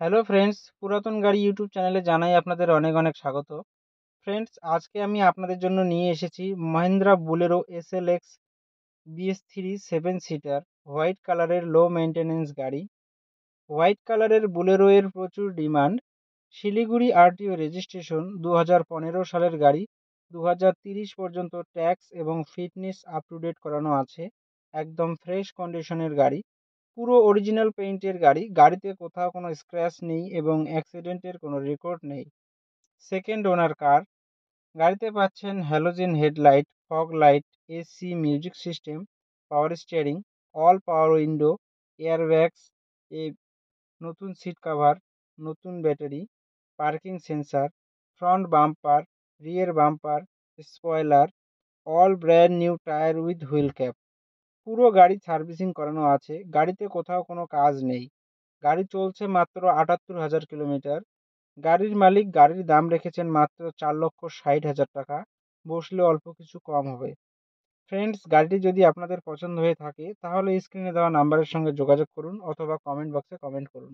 Hello friends, পুরাতন গাড়ি YouTube চ্যানেলে জানাই আপনাদের অনেক অনেক স্বাগত। ফ্রেন্ডস, আজকে আমি আপনাদের জন্য নিয়ে এসেছি Mahindra Bolero SLX BS3 7 seater white কালারের লো মেইনটেনেন্স গাড়ি। হোয়াইট কালারের বুলেরো এর প্রচুর ডিমান্ড। শিলিগুড়ি RTO রেজিস্ট্রেশন 2015 সালের গাড়ি। 2030 পর্যন্ত ট্যাক্স এবং ফিটনেস আপ টু ডেট করানো আছে। একদম ফ্রেশ কন্ডিশনের গাড়ি, পুরো অরিজিনাল পেইন্টের গাড়ি। গাড়িতে কোথাও কোনো স্ক্র্যাচ নেই এবং অ্যাক্সিডেন্টের কোনো রেকর্ড নেই। Second owner car. গাড়িতে পাচ্ছেন halogen headlight, fog light, AC, music system, power steering, all power window, airbags, এ নতুন সিট কাভার, নতুন battery, parking sensor, front bumper, rear bumper, spoiler, all brand new tyre with wheel cap. পুরো গাড়ি servicing করানো আছে। গাড়িতে কোথাও কোনো কাজ নেই। গাড়ি চলছে মাত্র ৭৮,০০০ কিলোমিটার। গাড়ির মালিক গাড়ির দাম রেখেছেন মাত্র ৪,৬০,০০০ টাকা। বসলে অল্প কিছু কম হবে। ফ্রেন্ডস, গাড়িটি যদি আপনাদের পছন্দ হয়ে থাকে তাহলে স্ক্রিনে দেওয়া নাম্বারের সঙ্গে যোগাযোগ করুন অথবা কমেন্ট বক্সে কমেন্ট করুন।